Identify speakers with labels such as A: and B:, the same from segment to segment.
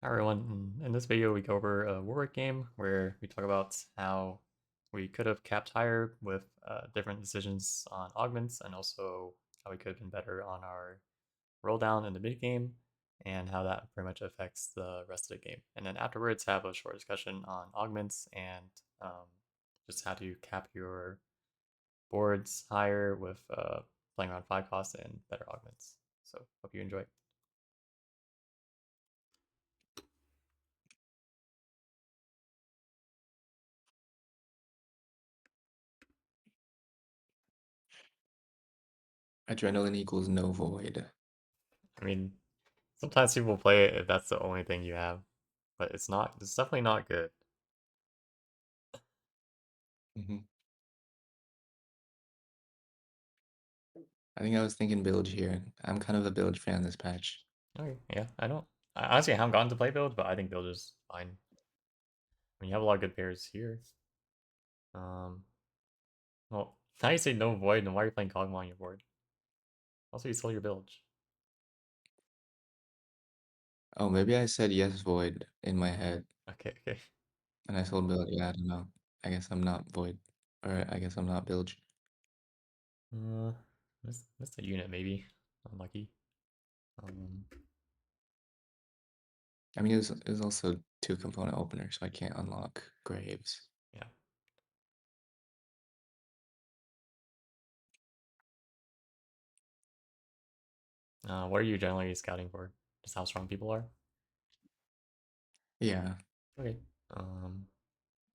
A: Hi everyone, in this video we go over a Warwick game where we talk about how we could have capped higher with different decisions on augments and also how we could have been better on our roll down in the mid game and how that pretty much affects the rest of the game. And then afterwards have a short discussion on augments and just how to cap your boards higher with playing around 5 costs and better augments. So hope you enjoy.
B: Adrenaline equals no void.
A: I mean, sometimes people play it if that's the only thing you have, but it's not. It's definitely not good.
B: hmm I think I was thinking bilge here. I'm kind of a bilge fan this patch.
A: Okay, yeah, I don't. I honestly haven't gotten to play build, but I think build is fine. I mean, you have a lot of good pairs here. Um, well, now you say no void, then why are you playing Kog'Maw on your board? Also, you sold your bilge.
B: Oh, maybe I said yes void in my head
A: Okay, okay.
B: and I sold bilge. Yeah, I don't know. I guess I'm not void. Or I guess I'm not bilge.
A: Uh, missed a unit maybe. Unlucky. Um,
B: I mean, it was also two component opener, so I can't unlock graves.
A: yeah. What are you generally scouting for? Just how strong people are.
B: Yeah,
A: Okay. Um,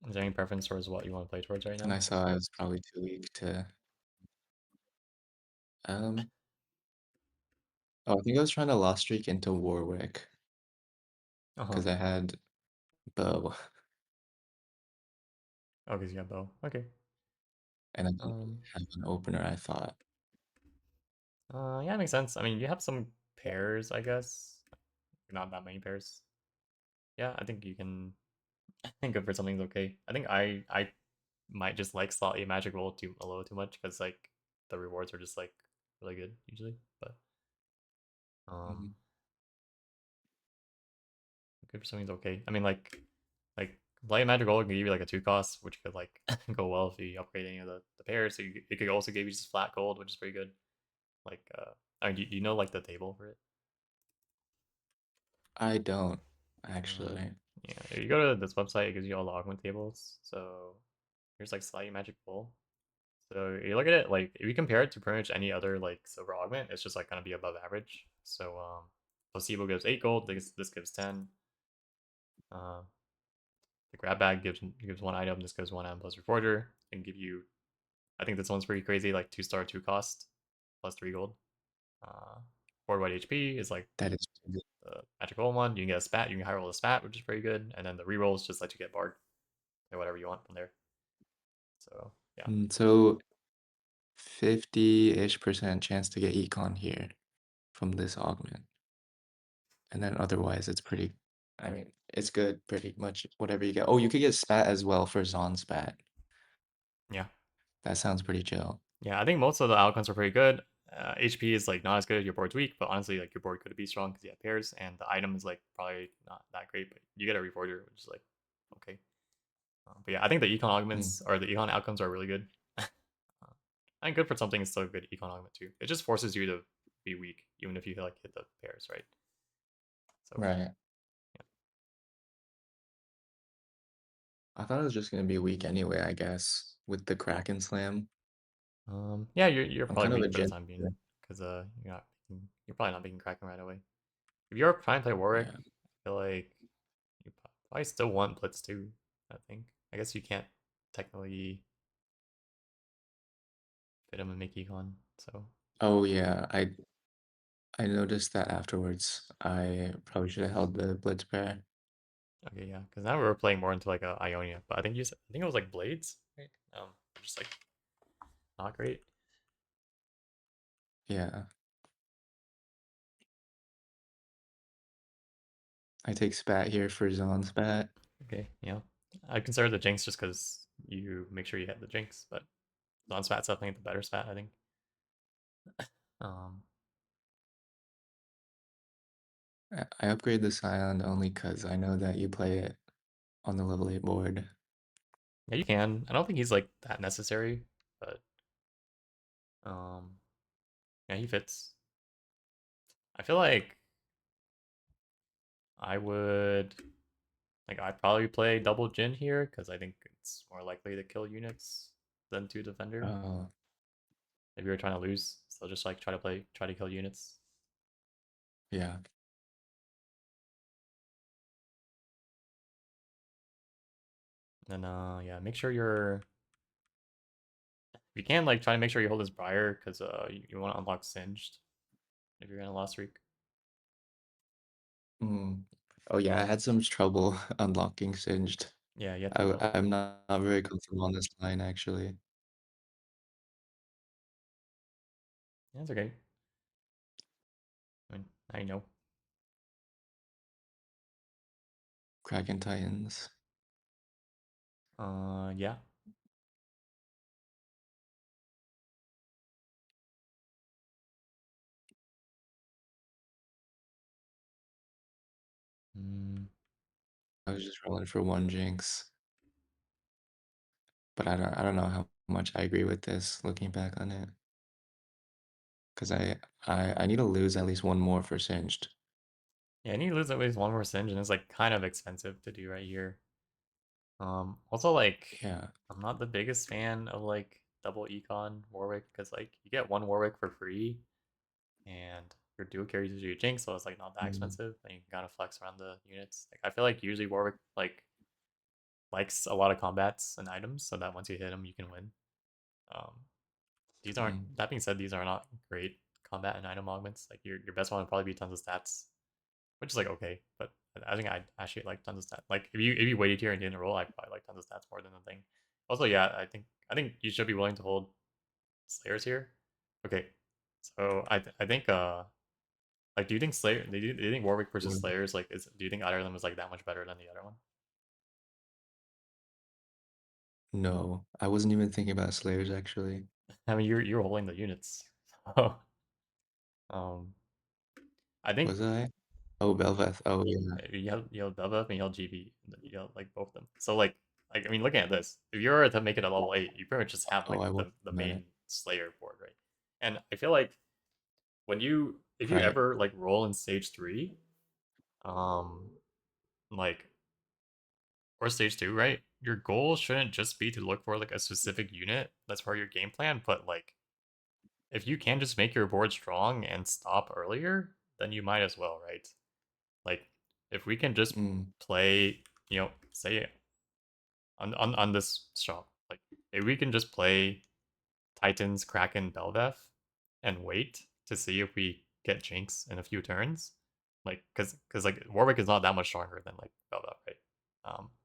A: is there any preference towards what you want to play towards right
B: and
A: now?
B: I saw I was probably too weak to. Um. Oh, I think I was trying to lost streak into Warwick
A: Uh huh.
B: because I had bow
A: Oh, because you got bow. Okay.
B: and I didn't
A: Um,
B: have an opener. I thought.
A: yeah, it makes sense. I mean, you have some pairs, I guess. Not that many pairs. Yeah, I think you can think of for something's okay. I think I might just like slightly magic roll too a little too much because like the rewards are just like really good usually. But
B: Mhm.
A: um, good for something's okay. I mean, like play magic roll can give you like a 2 cost, which could like go well if you upgrade any of the pairs. So it could also give you just flat gold, which is pretty good. Like I mean, do you know like the table for it?
B: I don't
A: Uh,
B: actually.
A: yeah, if you go to this website, it gives you all the augment tables. So here's like slightly magic bull. So you look at it like if you compare it to pretty much any other like silver augment, it's just like gonna be above average. So placebo gives 8 gold. This gives 10. Uh, the grab bag gives 1 item. This gives 1 item plus reforger. Can give you. I think this one's pretty crazy. Like 2 star 2 cost plus 3 gold. Uh, 4 white HP is like
B: That is too good.
A: the magic roll one. You can get a spat. You can high roll a spat, which is pretty good. And then the rerolls just let you get bard or whatever you want from there. So yeah.
B: So 50-ish% chance to get Econ here from this augment. And then otherwise it's pretty I mean, it's good pretty much whatever you get. Oh, you could get spat as well for Zon spat.
A: Yeah.
B: That sounds pretty chill.
A: Yeah, I think most of the outcomes are pretty good. HP is like not as good. Your board's weak, but honestly, like your board could be strong because you have pairs, and the item is like probably not that great. But you get a reforger, which is like okay. But yeah, I think the econ
B: Mm,
A: augments or the econ outcomes are really good. And good for something is still a good econ augment too. It just forces you to be weak, even if you like hit the pairs, right? So
B: right.
A: yeah,
B: I thought it was just gonna be weak anyway, I guess, with the Kraken Slam.
A: yeah, you're
B: I'm
A: probably
B: kind of a
A: weak for the
B: gym.
A: time being because you're probably not making Kraken right away. If you're trying to play Warwick,
B: Yeah.
A: I feel like you probably still want Blitz too. I think. I guess you can't technically fit him and make Econ. So
B: Oh yeah, I noticed that afterwards. I probably should have held the Blitz pair.
A: okay, yeah. Because now we're playing more into like a Ionia, but I think it was like Blades, right? Just like not great.
B: Yeah. I take spat here for Zon spat.
A: Okay, yeah. I consider the Jinx just because you make sure you hit the Jinx, but non spat's definitely the better spat, I think. Um,
B: I upgrade the Scion only because I know that you play it on the level 8 board.
A: Yeah, you can. I don't think he's like that necessary, but um, yeah, he fits. I feel like I would I'd probably play double Jin here because I think it's more likely to kill units than two defender.
B: Oh,
A: If you're trying to lose, so just like try to kill units.
B: yeah.
A: And yeah, make sure you're if you can like try to make sure you hold his Briar because you want to unlock Singed if you're in a lost streak.
B: Mm. Oh, yeah, I had some trouble unlocking Singed.
A: Yeah, you have to
B: I'm not very comfortable on this line, actually.
A: yeah, it's okay. I mean, I know.
B: Kraken Titans.
A: Yeah. Mm,
B: I was just rolling for one Jinx, but I don't know how much I agree with this looking back on it. Because I need to lose at least one more for Singed.
A: yeah, and you lose at least one more Singe, and it's like kind of expensive to do right here. Also like
B: Yeah.
A: I'm not the biggest fan of like double Econ Warwick because like you get one Warwick for free and your dual carries usually a Jinx, so it's like not that
B: Mm,
A: expensive and you can kind of flex around the units. Like I feel like usually Warwick like likes a lot of combats and items so that once you hit them you can win. Um, these aren't
B: mm,
A: that being said, these are not great combat and item augments. Like your best one would probably be tons of stats, which is like okay, but I think I actually like tons of stats. Like if you waited here and didn't roll, I probably like tons of stats more than the thing. Also, yeah, I think you should be willing to hold Slayers here. Okay, so I think like do you think do you think Warwick versus
B: mm.
A: Slayers like is do you think either of them is like that much better than the other one?
B: No, I wasn't even thinking about Slayers, actually.
A: I mean you're holding the units, so um I think
B: Was I? Oh, Belveth. Oh, yeah.
A: you have Belva and you have GB, you have like both of them. So like I mean looking at this, if you were to make it a level 8, you pretty much just have
B: Oh,
A: like
B: I was
A: the
B: on that.
A: main Slayer board, right? And I feel like when you if you
B: Right.
A: ever like roll in stage 3, um like or stage 2, right? Your goal shouldn't just be to look for like a specific unit that's part of your game plan, but like if you can just make your board strong and stop earlier, then you might as well, right? Like if we can just
B: Mm,
A: play, say on this shop, like if we can just play Titans, Kraken, Belveth, and wait to see if we get Jinx in a few turns. Like, cause like Warwick is not that much stronger than like Belveth, right?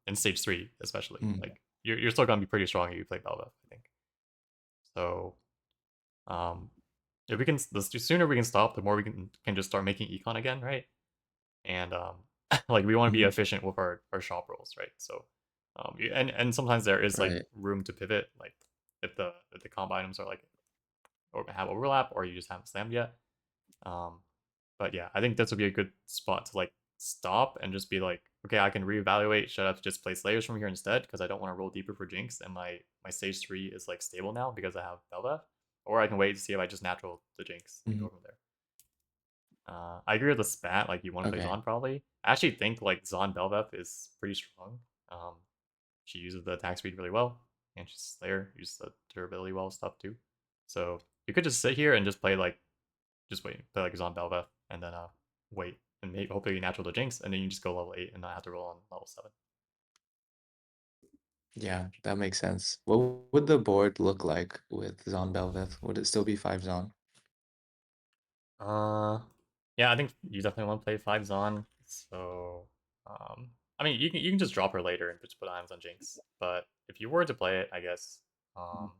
A: In stage 3, especially.
B: mm.
A: Like, you're still gonna be pretty strong if you play Belveth, I think. So, um, if we can, the sooner we can stop, the more we can just start making econ again, right? And like we want to be
B: Mhm.
A: efficient with our shop rolls, right? So, and sometimes there is like
B: Right.
A: room to pivot, like if the combo items are like or have overlap or you just haven't slammed yet. Um, but yeah, I think this would be a good spot to like stop and just be like, okay, I can reevaluate. Should I have to just play Slayers from here instead because I don't want to roll deeper for Jinx and my stage 3 is like stable now because I have Belva, or I can wait to see if I just natural the Jinx and
B: Mhm.
A: go from there. I agree with the spat. Like you want to play
B: Okay.
A: Zon probably. I actually think like Zon Belveth is pretty strong. Um, she uses the attack speed really well, and she's Slayer uses the durability well stuff too. So you could just sit here and just play like just wait, play like Zon Belveth, and then wait and maybe hopefully natural the Jinx, and then you just go level 8 and not have to roll on level 7.
B: Yeah, that makes sense. What would the board look like with Zon Belveth? Would it still be 5 Zon?
A: Uh, yeah, I think you definitely want to play 5 Zon. So I mean you can just drop her later and just put items on Jinx, but if you were to play it, I guess
B: Mhm.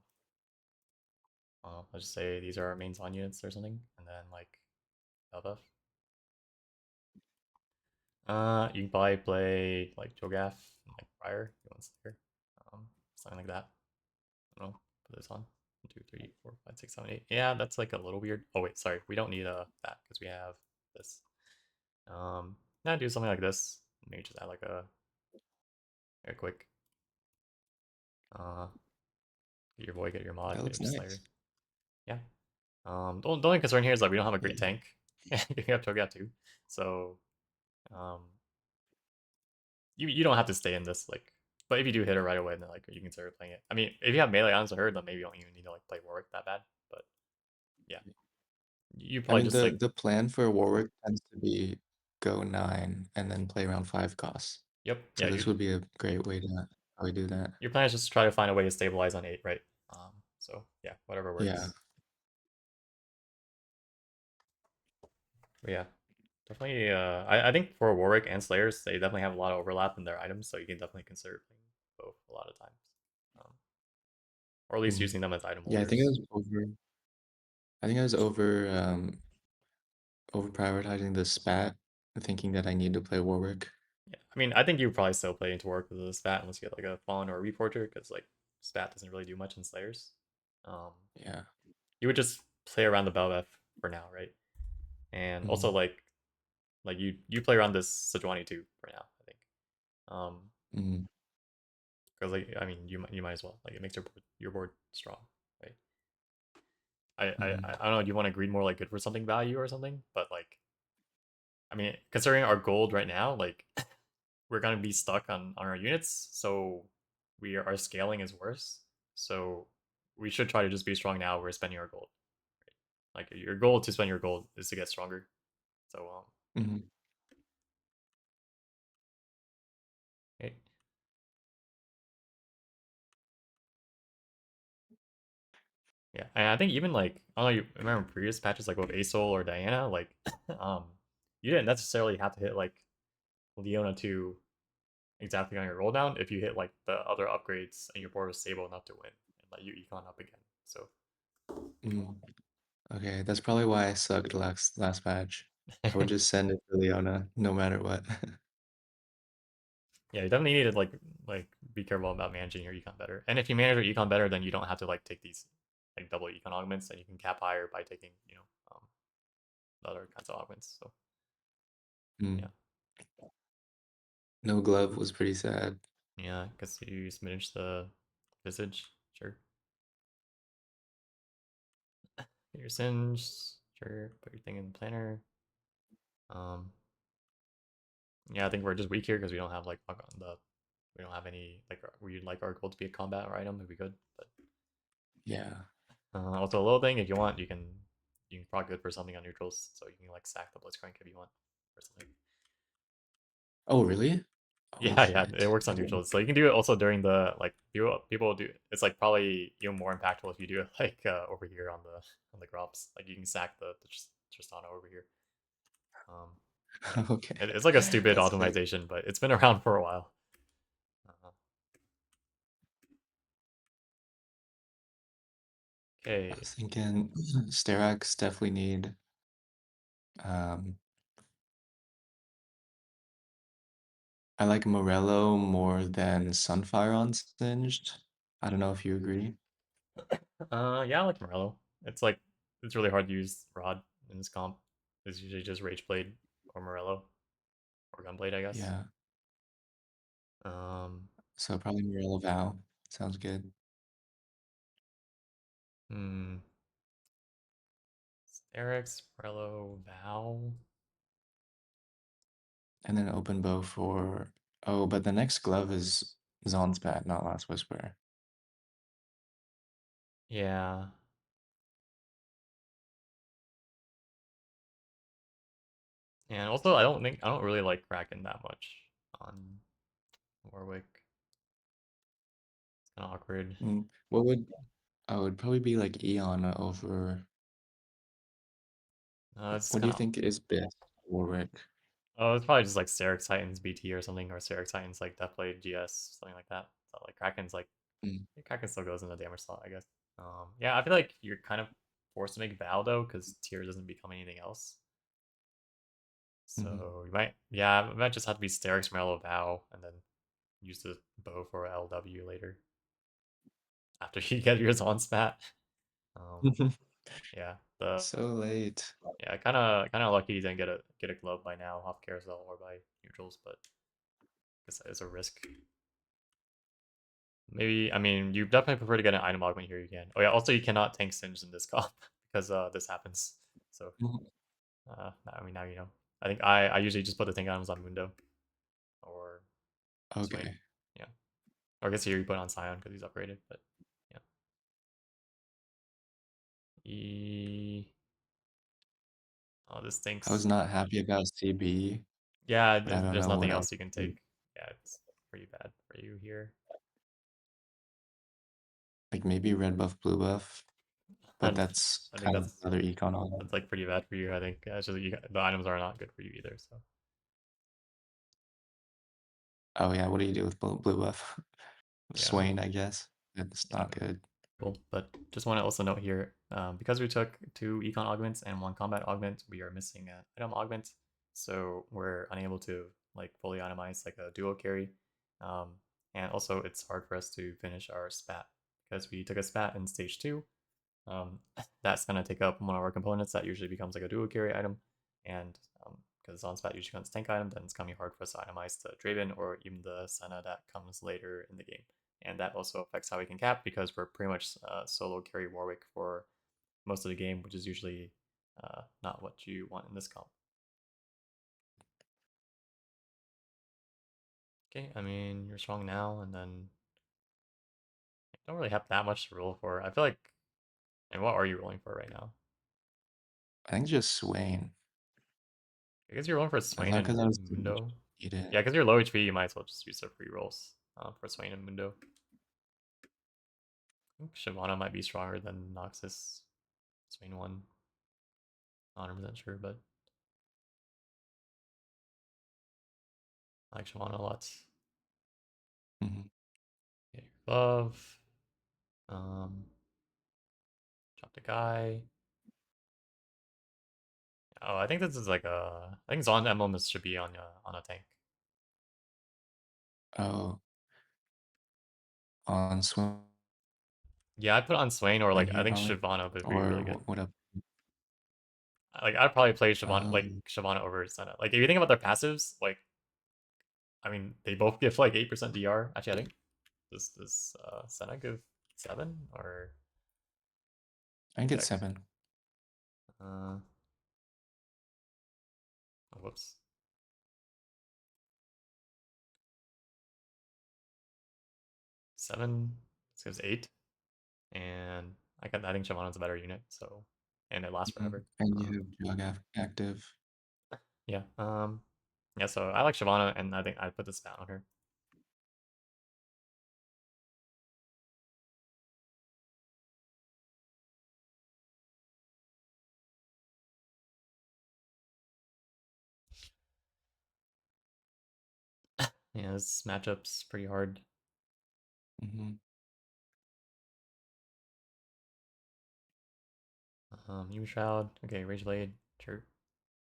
A: um let's just say these are our main Zon units or something, and then like Belbuff. You can probably play like Cho'Gath and like Briar. You want Slayer, something like that. I don't know. Put this on. 1, 2, 3, 4, 5, 6, 7, 8. Yeah, that's like a little weird. Oh wait, sorry. We don't need that because we have this. Now do something like this. Maybe just add like a quick uh get your void, get your mod,
B: That
A: get
B: looks
A: your slayer.
B: nice.
A: Yeah. The only concern here is like we don't have a great tank. We have Cho'Gath too. So um you don't have to stay in this like, but if you do hit her right away, then like you can start playing it. I mean, if you have melee items on her, then maybe you don't even need to like play Warwick that bad. But yeah, you
B: I
A: probably
B: mean,
A: just like
B: the plan for Warwick tends to be go 9 and then play around 5 costs.
A: yep,
B: So
A: yeah.
B: this would be a great way to probably do that.
A: Your plan is just to try to find a way to stabilize on 8, right? So yeah, whatever
B: Yeah.
A: works. But yeah, definitely. I think for Warwick and Slayers, they definitely have a lot of overlap in their items, so you can definitely consider playing both a lot of times, um, or at least
B: Mhm.
A: using them as item
B: Yeah, I think I
A: holders.
B: was over I think I was over prioritizing the spat, thinking that I need to play Warwick.
A: Yeah, I mean, I think you probably still play into work with a spat unless you get like a Fallen or a Reforger, because like spat doesn't really do much in Slayers. Um,
B: Yeah.
A: you would just play around the Belveth for now, right? And also
B: Mhm.
A: like you play around this Sejuani too for now, I think.
B: Mhm.
A: Because like I mean you might as well, like it makes your board strong, right?
B: Mhm.
A: I don't know. Do you want to greed more like good for something value or something? But like I mean, considering our gold right now, like we're gonna be stuck on our units, so our scaling is worse. So we should try to just be strong now. We're spending our gold. Like your goal to spend your gold is to get stronger. So
B: Mhm.
A: okay. Yeah, and I think even like I don't know. You remember previous patches like with Asol or Diana, like um, you didn't necessarily have to hit like Leona to exactly on your roll down if you hit like the other upgrades and your board was stable enough to win and let you econ up again. So
B: Mhm. Okay, that's probably why I sucked last match. I would just send it to Leona no matter what.
A: yeah, you definitely need to like be careful about managing your econ better. And if you manage your econ better, then you don't have to like take these like double econ augments, and you can cap higher by taking the other kinds of augments. So yeah,
B: Mm. No glove was pretty sad.
A: yeah, because you diminish the visage. Sure, get your singe. Sure, put your thing in the planner. Um, yeah, I think we're just weak here because we don't have like the we don't have any like we'd like our gold to be a combat item if we could. But
B: Yeah.
A: also a little thing, if you want, you can proc good for something on neutrals, so you can like sack the Blitzcrank if you want or something.
B: Oh, really? Oh,
A: Yeah, yeah, it
B: shit.
A: works on neutrals. So you can do it also during the like people do. It's like probably even more impactful if you do it like over here on the Grops. Like you can sack the Tristana over here. Um, yeah,
B: Okay.
A: it's like a stupid
B: That's sick.
A: optimization, but it's been around for a while.
B: I
A: Okay,
B: was thinking Steraks definitely need um I like Morello more than Sunfire on Singed. I don't know if you agree.
A: yeah, I like Morello. It's like it's really hard to use Rod in this comp. It's usually just Rage Blade or Morello or Gunblade, I guess.
B: Yeah.
A: Um,
B: So probably Morello Vow. Sounds good.
A: hmm, Eric's Morello Val.
B: And then open bow for oh, but the next glove is Zonspat, not Last Whisper.
A: Yeah, and also I don't really like Kraken that much on Warwick. It's kind of awkward.
B: What would I would probably be like Eon over
A: It's
B: what do
A: kind
B: you
A: of
B: think is best Warwick?
A: oh, it's probably just like Syrinx Titans BT or something, or Syrinx Titans like Deathblade GS, something like that. So like Kraken's like
B: Mm,
A: Kraken still goes in the damage slot, I guess. Yeah, I feel like you're kind of forced to make Val though, because tier doesn't become anything else.
B: mhm.
A: So you might, yeah, it might just have to be Sterix, Marlow, Val, and then use the bow for LW later after you get yours on spat. Um, yeah,
B: So late.
A: yeah, kind of lucky he didn't get a glove by now off carousel or by neutrals, but I guess that is a risk. Maybe I mean you definitely prefer to get an item augment here. You can. Oh yeah, also you cannot tank Singe in this comp because this happens. So
B: Mhm.
A: I mean now you know. I think I usually just put the tank items on Mundo or Swain.
B: Okay.
A: Yeah. Or I guess here you put on Scion because he's upgraded, but yeah. Oh, this
B: I was
A: stinks.
B: not happy about CB,
A: Yeah,
B: but I don't
A: there's
B: know
A: nothing
B: what else
A: else you can
B: to do.
A: take. Yeah, it's pretty bad for you here.
B: Like maybe red buff, blue buff, but
A: And
B: that's
A: I think
B: kind of another econ on.
A: that's like pretty bad for you. I think it's just the items are not good for you either. So
B: Oh yeah, what do you do with blue buff?
A: yeah,
B: Swain, I guess. That's
A: yeah,
B: not good.
A: cool. But just want to also note here, because we took 2 econ augments and 1 combat augment, we are missing an item augment, so we're unable to like fully itemize like a duo carry. Um, and also it's hard for us to finish our spat because we took a spat in stage 2. Um, that's gonna take up one of our components that usually becomes like a duo carry item, and because Onspat usually becomes tank item, then it's gonna be hard for us to itemize the Draven or even the Senna that comes later in the game, and that also affects how we can cap because we're pretty much solo carry Warwick for most of the game, which is usually not what you want in this comp. Okay, I mean you're strong now, and then you don't really have that much to roll for. I feel like, and what are you rolling for right now?
B: I think just Swain.
A: I guess you're rolling for
B: I
A: Swain
B: thought because
A: and
B: I was
A: Mundo.
B: eat it.
A: Yeah, because you're low HP, you might as well just use the free rolls for Swain and Mundo. I think Shyvana might be stronger than Noxus. Swain 1. Not 100% sure, but I like Shyvana a lot.
B: Mhm.
A: Okay, Glove. Um, Drop the guy. Oh, I think this is like a. I think Zon Emblem should be on a tank.
B: Oh, on Swain
A: Yeah, I'd put it on Swain or like I
B: here
A: think
B: probably,
A: Shyvana would be
B: or
A: really good.
B: what up?
A: Like I'd probably play Shyvana like
B: Um,
A: Shyvana over Senna. Like if you think about their passives, like I mean they both give like 8% DR. Actually, I think does Senna give 7 or
B: I think it's
A: check?
B: 7.
A: Uh, oh, whoops. 7. This gives 8, and I think Shyvana's a better unit. So and it lasts
B: Mhm.
A: forever.
B: And you have jug active.
A: Yeah. Yeah. So I like Shyvana, and I think I'd put this down on her. Yeah, this matchup's pretty hard.
B: Mhm.
A: Human Shroud. Okay, Rage Blade. Sure.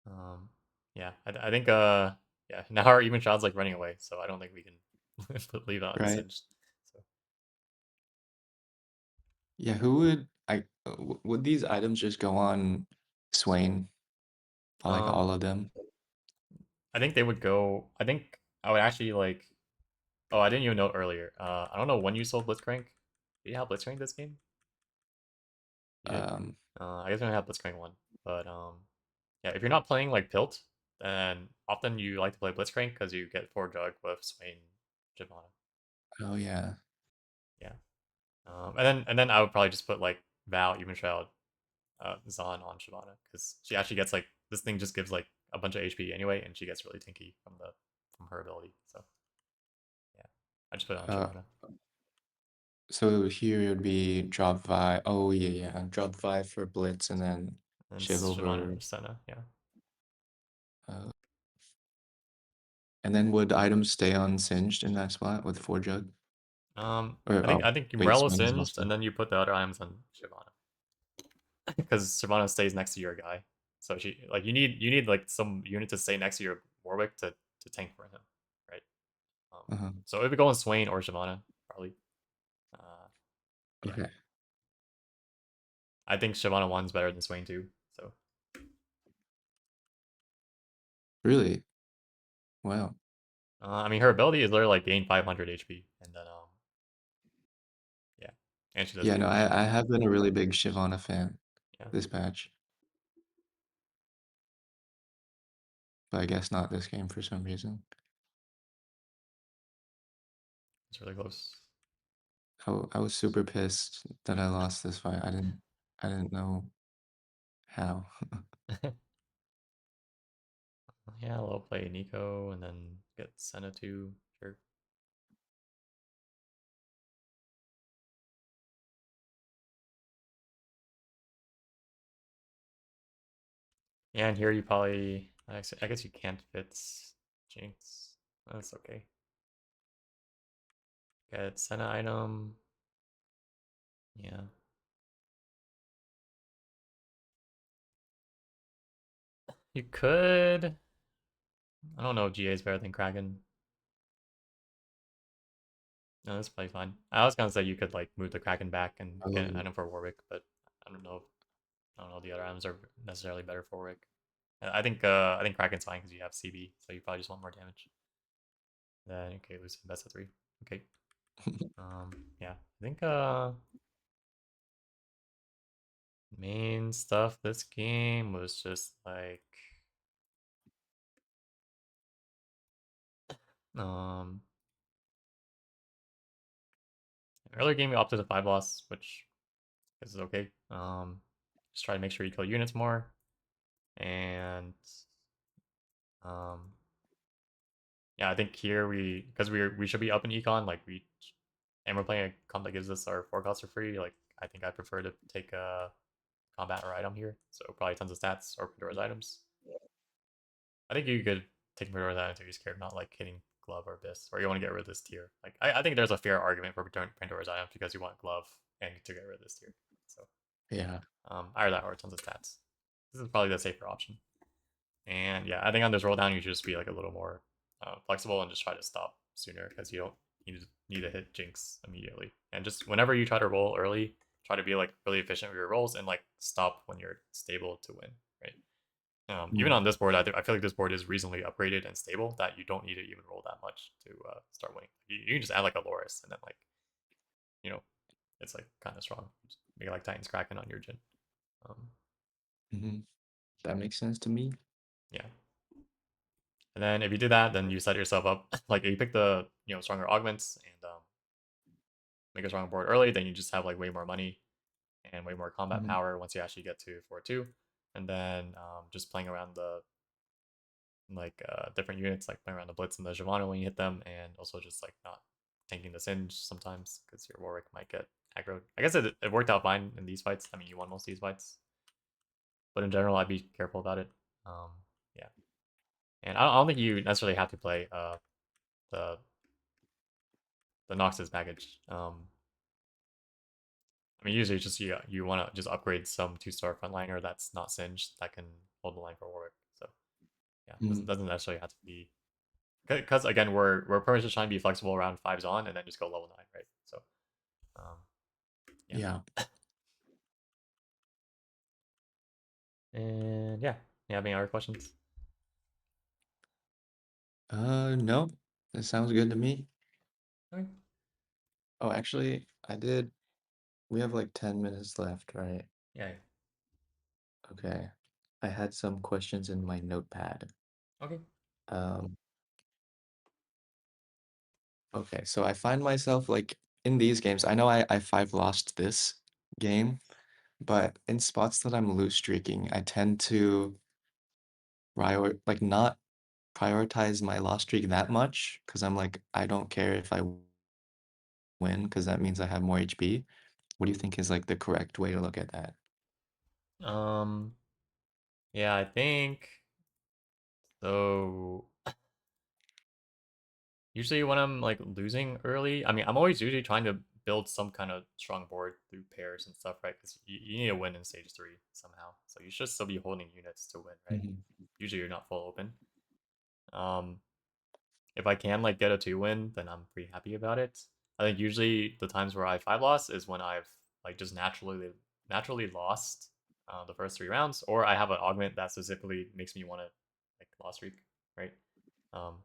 A: Um, yeah, I think yeah. Now our Human Shroud's like running away, so I don't think we can leave it
B: Right?
A: unsinged. So
B: Yeah, who would would these items just go on Swain? Like
A: um,
B: all of them?
A: I think they would go. I think I would actually like. Oh, I didn't even know earlier. I don't know when you sold Blitzcrank. Did you have Blitzcrank this game? You did.
B: Um,
A: I guess we don't have Blitzcrank one, but yeah. If you're not playing like Pilt, then often you like to play Blitzcrank because you get 4 jug with Swain, Shyvana.
B: oh yeah.
A: Yeah. And then I would probably just put like Val, Even Shroud, Zon on Shyvana because she actually gets like this thing just gives like a bunch of HP anyway, and she gets really tinky from her ability. So yeah, I just put it on
B: Uh,
A: Shyvana.
B: so here it would be drop 5. Oh yeah, yeah. Drop 5 for Blitz and then
A: And
B: Shiv
A: it's Shyvana
B: over.
A: or Senna. Yeah.
B: Uh, and then would items stay unsinged in that spot with 4 jug? Or
A: I
B: oh
A: think
B: wait,
A: Umbrella
B: Swain is
A: singed, and
B: also.
A: then you put the other items on Shyvana because Shyvana stays next to your guy. So she like you need like some unit to stay next to your Warwick to tank for him, right?
B: Uh-huh.
A: So it would go on Swain or Shyvana probably. Uh, yeah.
B: Okay.
A: I think Shyvana 1's better than Swain 2. So,
B: Really? Wow.
A: I mean, her ability is literally like gain 500 HP, and then yeah, and she does
B: Yeah, no,
A: damage.
B: I have been a really big Shyvana fan
A: Yeah,
B: this patch, but I guess not this game for some reason.
A: it's really close.
B: I was super pissed that I lost this fight. I didn't know how.
A: Yeah, I'll play Nico and then get Senna 2. Sure. Yeah, and here you probably, I guess you can't fit Jinx. That's okay. Get Senna item. Yeah. You could. I don't know if GA is better than Kraken. No, that's probably fine. I was gonna say you could like move the Kraken back and get an
B: Oh,
A: item for Warwick, but I don't know. I don't know if the other items are necessarily better for Warwick. I think Kraken's fine because you have CB, so you probably just want more damage. Then okay, lose best of 3. Okay. Yeah. I think main stuff this game was just like um earlier game we opted to 5 loss, which is okay. Just try to make sure you kill units more, and um yeah, I think here because we should be up in econ, like and we're playing a comp that gives us our 4 costs for free. Like I think I prefer to take a combat or item here, so probably tons of stats or Pandora's items. I think you could take Pandora's items if you're scared of not like hitting glove or abyss, or you want to get rid of this tier. Like I think there's a fair argument for Pandora's items because you want glove and to get rid of this tier. So
B: yeah.
A: either that or tons of stats. This is probably the safer option. And yeah, I think on this roll down, you should just be like a little more flexible and just try to stop sooner because you don't need to hit Jinx immediately. And just whenever you try to roll early, try to be like really efficient with your rolls and like stop when you're stable to win, right? Even
B: Mm,
A: on this board, I feel like this board is reasonably upgraded and stable that you don't need to even roll that much to start winning. You can just add like a Loris and then like you know it's like kind of strong. Just make it like Titans Kraken on your Jin. Um,
B: mhm. That makes sense to me.
A: yeah. And then if you do that, then you set yourself up like if you pick the stronger augments and make a stronger board early, then you just have like way more money and way more combat
B: Mhm,
A: power once you actually get to 4-2. And then just playing around the different units, like playing around the blitz and the Giovanna when you hit them, and also just like not tanking the singe sometimes because your Warwick might get aggroed. I guess it worked out fine in these fights. I mean, you won most of these fights, but in general, I'd be careful about it. Um, yeah, and I don't think you necessarily have to play the the Noxus package. I mean, usually it's just you want to just upgrade some 2-star frontliner that's not singed that can hold the line for Warwick. So yeah, this
B: mhm.
A: doesn't necessarily have to be because again we're pretty much just trying to be flexible around fives on and then just go level 9, right? So um, yeah,
B: Yeah.
A: and yeah, you have any other questions?
B: No, that sounds good to me.
A: Okay.
B: Oh, actually, I did. We have like 10 minutes left, right?
A: Yeah.
B: Okay. I had some questions in my notepad.
A: Okay.
B: Um, okay, so I find myself like in these games, I know I five lost this game, but in spots that I'm loose streaking, I tend to not prioritize my loss streak that much because I'm like, I don't care if I win because that means I have more HP. What do you think is like the correct way to look at that?
A: Um. Yeah, I think so. Usually when I'm like losing early, I mean, I'm always usually trying to build some kind of strong board through pairs and stuff, right? Because you need to win in stage 3 somehow. So you should still be holding units to win, right?
B: Mhm.
A: Usually you're not full open. Um, if I can like get a 2 win, then I'm pretty happy about it. I think usually the times where I 5 loss is when I've like just naturally naturally lost the first 3 rounds, or I have an augment that specifically makes me want to like loss streak, right? Um,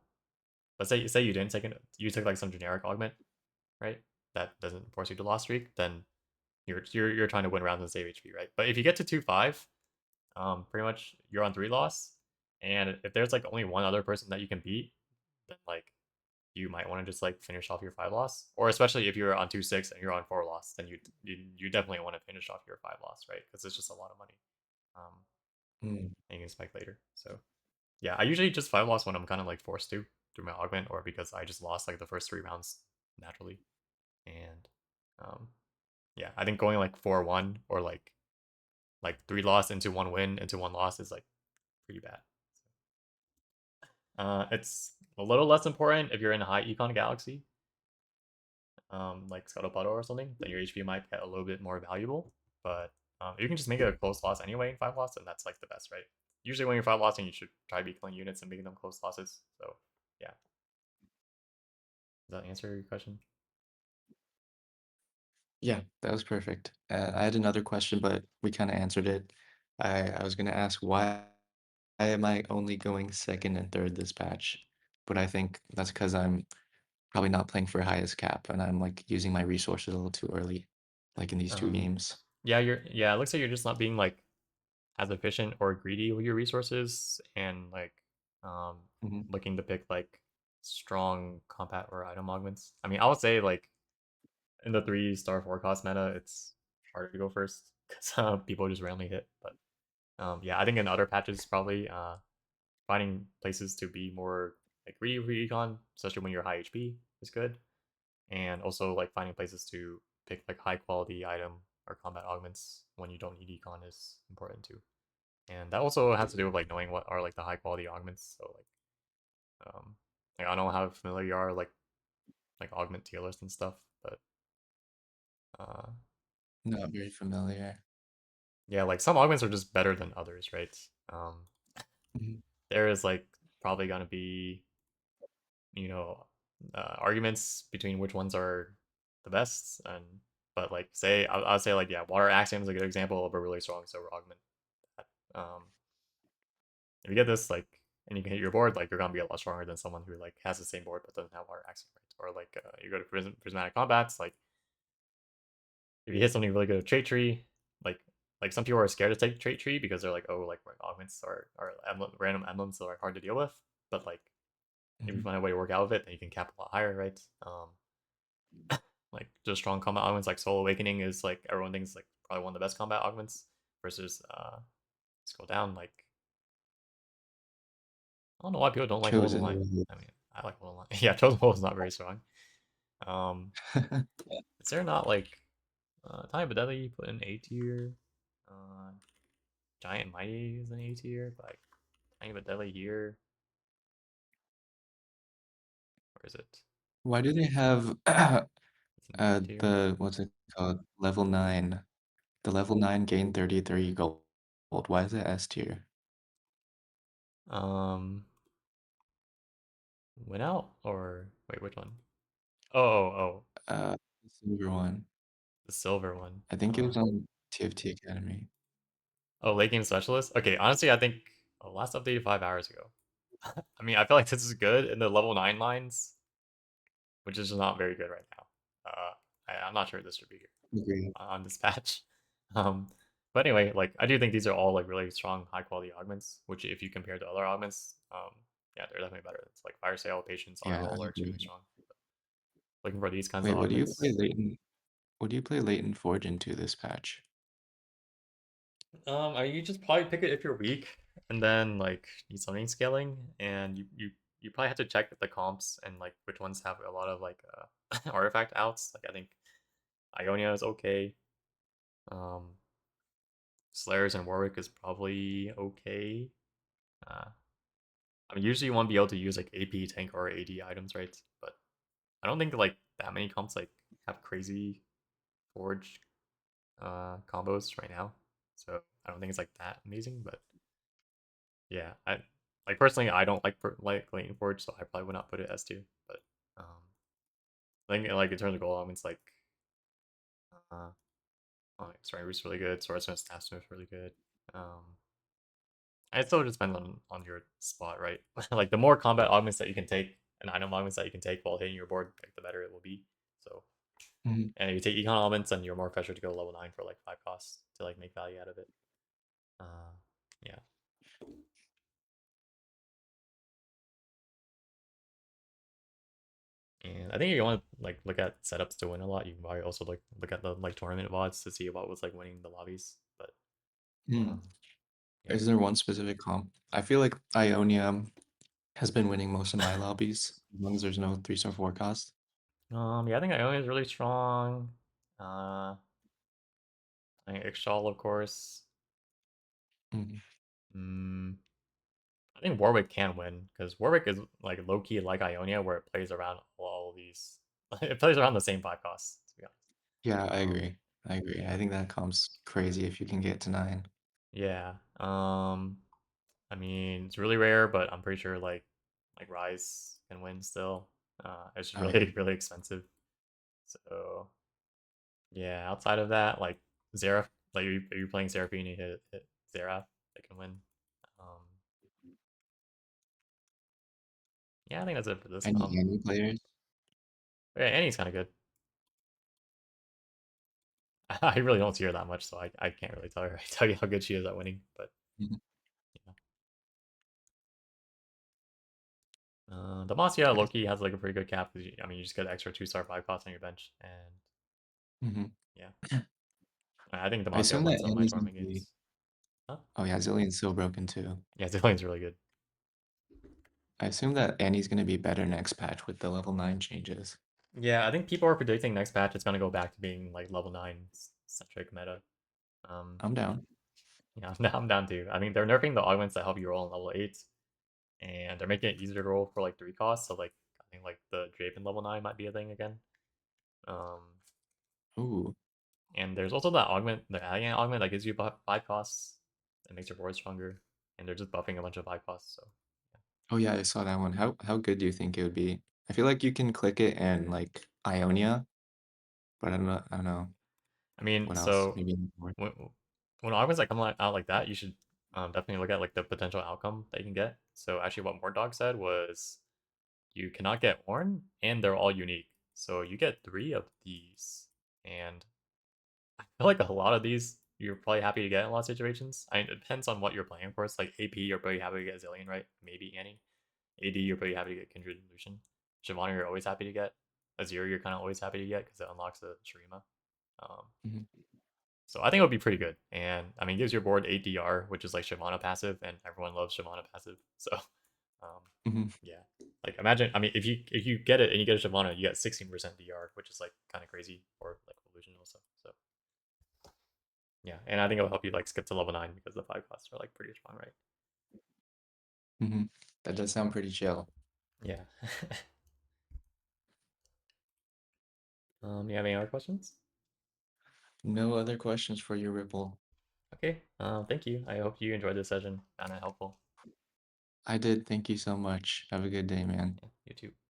A: but say you didn't take it, you took like some generic augment, right? That doesn't force you to loss streak, then you're trying to win rounds and save HP, right? But if you get to 2-5, pretty much you're on 3 loss, and if there's like only one other person that you can beat, then like you might want to just like finish off your 5 loss, or especially if you're on 2-6 and you're on 4 loss, then you definitely want to finish off your 5 loss, right? Because it's just a lot of money, um,
B: Mm.
A: and you can spike later. So yeah, I usually just 5 loss when I'm kind of like forced to through my augment, or because I just lost like the first 3 rounds naturally, and um, yeah, I think going like 4-1 or like 3 loss into 1 win into 1 loss is like pretty bad. It's a little less important if you're in a high econ galaxy, like Scuttlepuddle or something, then your HP might get a little bit more valuable. But you can just make it a close loss anyway in 5 loss, and that's like the best, right? Usually when you're 5 lossing, you should try to be killing units and making them close losses. So yeah, does that answer your question?
B: Yeah, that was perfect. I had another question, but we kind of answered it. I was going to ask why am I only going second and third this patch? But I think that's because I'm probably not playing for highest cap and I'm like using my resources a little too early, like in these two
A: Um,
B: games.
A: yeah, it looks like you're just not being like as efficient or greedy with your resources, and like um
B: Hmm.
A: looking to pick like strong combat or item augments. I mean, I would say like in the 3-star 4 cost meta, it's harder to go first because people just randomly hit. But yeah, I think in other patches probably finding places to be more like greedy for econ, especially when you're high HP, is good. And also like finding places to pick like high quality item or combat augments when you don't need econ is important too. And that also has to do with like knowing what are like the high quality augments. So like I don't know how familiar you are like augment tier list and stuff, but uh
B: Not very familiar.
A: yeah, like some augments are just better than others, right?
B: Mhm.
A: There is like probably gonna be, you know, arguments between which ones are the best, and but like say I'll say like yeah, water axiom is a good example of a really strong silver augment. Um, if you get this like and you can hit your board, like you're gonna be a lot stronger than someone who like has the same board but doesn't have water axiom, right? Or like you go to prismatic combats, like if you hit something really good with trait tree, like some people are scared to take trait tree because they're like, oh, like augments are random emblems that are hard to deal with. But like if you
B: Mhm.
A: find a way to work out of it, then you can cap a lot higher, right? Like just strong combat augments like Soul Awakening is like everyone thinks like probably one of the best combat augments versus scroll down, like I don't know why people don't like Hold the
B: Chosen
A: Line.
B: rule.
A: I mean, I like Hold the Line. Yeah, Chosen Hold is not very strong. Um, is there not like Tiny Fidelity put in A tier? Uh, Giant Mighty is an A tier, but like Tiny Fidelity here, where is it?
B: Why do they have
A: It's an A tier.
B: the what's it called? Level 9. The level 9 gain 33 gold. Why is it S tier?
A: Um, Went out or wait, which one? Oh,
B: The silver one.
A: the silver one.
B: I think it was on TFT Academy.
A: Oh, late game specialist. Okay, honestly, I think last updated 5 hours ago. I mean, I feel like this is good in the level 9 lines, which is just not very good right now. I'm not sure this should be here
B: Agree.
A: on this patch. Um, but anyway, like I do think these are all like really strong, high quality augments. Which, if you compare to other augments, yeah, they're definitely better. It's like Fire Sale, Patience, Honor
B: Yeah, I
A: Roll are extremely
B: agree.
A: strong. Looking for these kinds of
B: Wait,
A: augments.
B: what do you play Latent Forge into this patch?
A: I mean, you just probably pick it if you're weak, and then like need something scaling, and you probably have to check the comps and like which ones have a lot of like artifact outs. Like I think Ionia is okay. Um, Slayers and Warwick is probably okay. Uh, I mean, usually you want to be able to use like AP, tank, or AD items, right? But I don't think like that many comps like have crazy forge combos right now. So I don't think it's like that amazing, but yeah, I like personally I don't like Latent Forge, so I probably would not put it S tier. But I think like in terms of goal elements, like uh, Strike Root's really good. Swordsmith, Staffsmith really good. Um, it still just depends on your spot, right? Like the more combat augments that you can take, and item augments that you can take while hitting your board, like the better it will be. So,
B: Mhm.
A: and if you take econ augments, then you're more pressure to go level 9 for like 5 costs to like make value out of it. Uh, yeah. And I think if you want to like look at setups to win a lot, you can probably also like look at the like tournament VODs to see what was like winning the lobbies. But
B: Mm.
A: um, yeah.
B: Is there one specific comp? I feel like Ionia has been winning most of my lobbies, as long as there's no 3-star forecast.
A: Yeah, I think Iona is really strong. Uh, I think Ixchel, of course.
B: Mhm.
A: Mm, I think Warwick can win because Warwick is like low key like Ionia, where it plays around all these. It plays around the same 5 costs. To be honest.
B: Yeah, I
A: Um,
B: agree. I agree. I think that comp's crazy if you can get to 9.
A: yeah. I mean, it's really rare, but I'm pretty sure like Rise can win still. It's just
B: Oh, yeah.
A: really really expensive. So yeah, outside of that, like Xerath, like are you playing Seraphine? You hit Xerath, they can win. Um, yeah, I think that's it for this
B: Any
A: comp.
B: Annie players?
A: Yeah, Annie's kind of good. I really don't see her that much, so I can't really tell you how good she is at winning. But
B: Mhm.
A: yeah, Demacia
B: Nice.
A: Loki has like a pretty good cap. 'Cause I mean, you just get extra 2-star 5 costs on your bench, and
B: Mhm.
A: yeah, I think
B: I
A: Demacia
B: assume
A: wins
B: that
A: some of my
B: Annie's gonna
A: tournament
B: be.
A: games. Huh?
B: Oh, yeah, Zillion's so broken too.
A: Yeah, Zillion's really good.
B: I assume that Annie's gonna be better next patch with the level 9 changes.
A: Yeah, I think people are predicting next patch it's gonna go back to being like level 9 centric meta. Um,
B: I'm down.
A: yeah, I'm down too. I mean, they're nerfing the augments that help you roll on level 8, and they're making it easier to roll for like 3 costs. So like, I think like the Draven level 9 might be a thing again. Um,
B: Ooh.
A: and there's also that augment, the Alien augment that gives you 5 costs and makes your board stronger. And they're just buffing a bunch of 5 costs. So
B: Oh, yeah, I saw that one. How good do you think it would be? I feel like you can click it and, like, Ionia, but I don't know
A: I mean,
B: what else.
A: so
B: Maybe more.
A: when when augments like come out like that, you should definitely look at like the potential outcome that you can get. So actually, what Mort Dog said was you cannot get Ornn, and they're all unique. So you get 3 of these, and I feel like a lot of these you're probably happy to get in a lot of situations. I mean, it depends on what you're playing, of course. Like AP, you're probably happy to get Zillion, right? Maybe Annie. AD, you're pretty happy to get Kindred and Lucian. Shyvana, you're always happy to get. Azir, you're kind of always happy to get because it unlocks the Shurima. Um,
B: Mhm,
A: so I think it would be pretty good. And I mean, it gives your board 8 DR, which is like Shyvana passive, and everyone loves Shyvana passive. So um,
B: mhm,
A: yeah, like imagine. I mean, if you get it and you get a Shyvana, you get 16% DR, which is like kind of crazy for like illusion also. So yeah, and I think it'll help you like skip to level 9 because the 5 costs are like pretty strong, right?
B: mhm. That does sound pretty chill.
A: Yeah. You have any other questions?
B: No other questions for you, Ripple.
A: Okay. Thank you. I hope you enjoyed this session. Found it helpful.
B: I did. Thank you so much. Have a good day, man.
A: Yeah, you too.